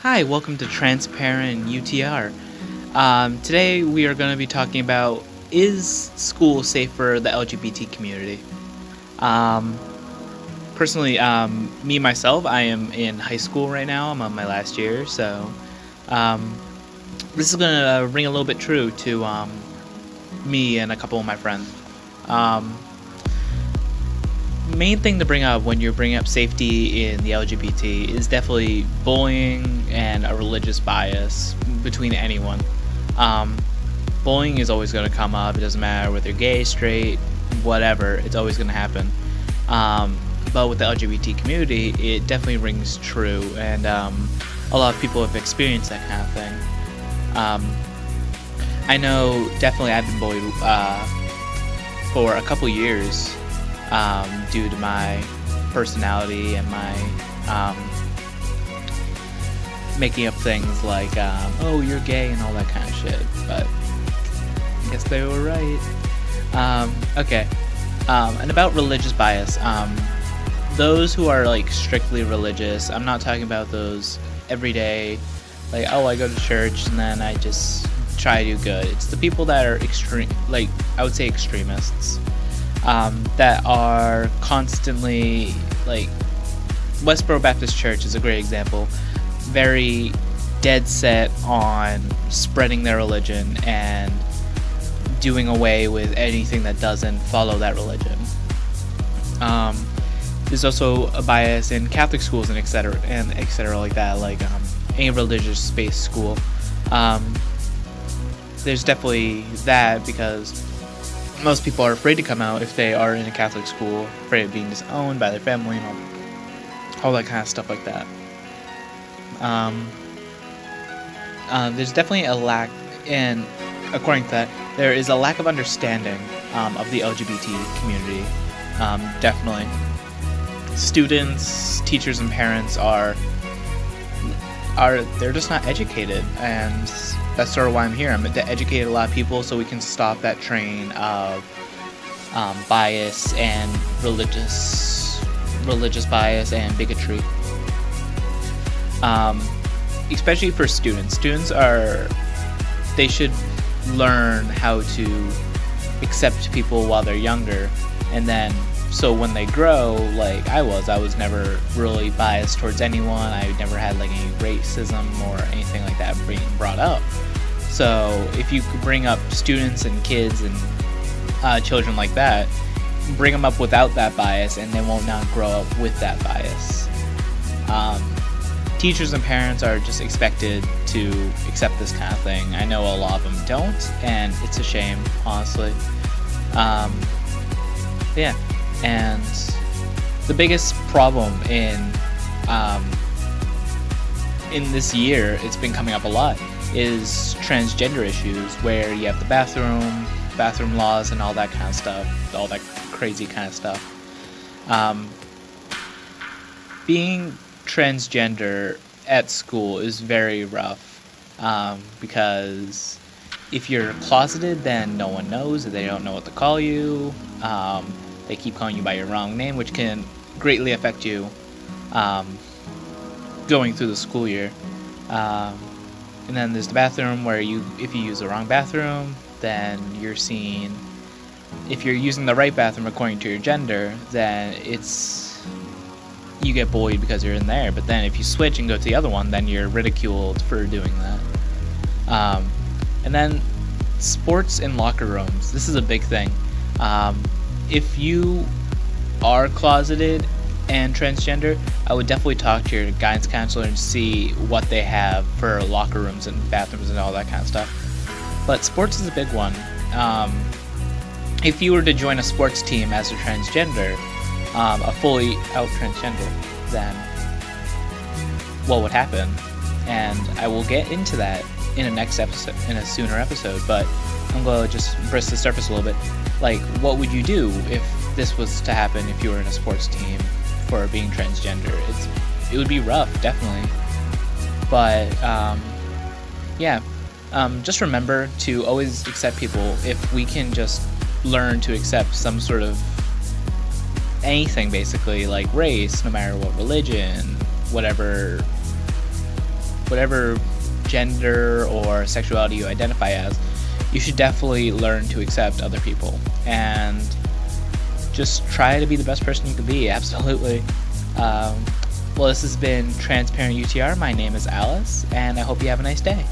Hi, welcome to Transparent UTR. Today we are going to be talking about, is school safe for the LGBT community? Um, Personally, me myself, I am in high school right now. I'm on my last year, so um, this is going to ring a little bit true to me and a couple of my friends. Um, Main thing to bring up when you're bringing up safety in the LGBT is definitely bullying and a religious bias between anyone. Um, Bullying is always going to come up. It doesn't matter whether you're gay, straight, whatever. It's always going to happen. But with the LGBT community, it definitely rings true, and a lot of people have experienced that kind of thing. I know definitely I've been bullied for a couple years. Due to my personality and my making up things like, oh, you're gay and all that kind of shit. But I guess they were right. Okay. And about religious bias, those who are like strictly religious, I'm not talking about those everyday, like, oh, I go to church and then I just try to do good. It's the people that are extreme, like, I would say extremists. That are constantly, like, Westboro Baptist Church is a great example, very dead set on spreading their religion and doing away with anything that doesn't follow that religion. There's also a bias in Catholic schools and et cetera like that, like any religious-based school. There's definitely that because most people are afraid to come out if they are in a Catholic school, afraid of being disowned by their family and all that kind of stuff like that. There's definitely a lack, and according to that, there is a lack of understanding of the LGBT community. Definitely. Students, teachers, and parents they're just not educated, and that's sort of why I'm here. I'm to educate a lot of people so we can stop that train of bias and religious bias and bigotry. Especially for students. They should learn how to accept people while they're younger, and then so when they grow, like I was never really biased towards anyone. I never had like any racism or anything like that being brought up. So if you could bring up students and kids and children like that, bring them up without that bias, and they won't not grow up with that bias. Teachers and parents are just expected to accept this kind of thing. I know a lot of them don't, and it's a shame, honestly. Yeah. And the biggest problem in this year, it's been coming up a lot, is transgender issues, where you have the bathroom laws and all that kind of stuff, all that crazy kind of stuff. Being transgender at school is very rough, because if you're closeted, then no one knows, they don't know what to call you. They keep calling you by your wrong name, which can greatly affect you going through the school year. And then there's the bathroom, where if you use the wrong bathroom, then you're seen. If you're using the right bathroom according to your gender, then you get bullied because you're in there. But then if you switch and go to the other one, then you're ridiculed for doing that. And then sports in locker rooms. This is a big thing. If you are closeted and transgender, I would definitely talk to your guidance counselor and see what they have for locker rooms and bathrooms and all that kind of stuff. But sports is a big one. If you were to join a sports team as a transgender, a fully out transgender, then what would happen? And I will get into that in a sooner episode, but I'm going to just brush the surface a little bit. Like, what would you do if this was to happen if you were in a sports team for being transgender? It would be rough, definitely. But, just remember to always accept people. If we can just learn to accept some sort of anything, basically, like race, no matter what religion, whatever whatever gender or sexuality you identify as, you should definitely learn to accept other people and just try to be the best person you can be. Absolutely. Well, this has been Transparent UTR. My name is Alice, and I hope you have a nice day.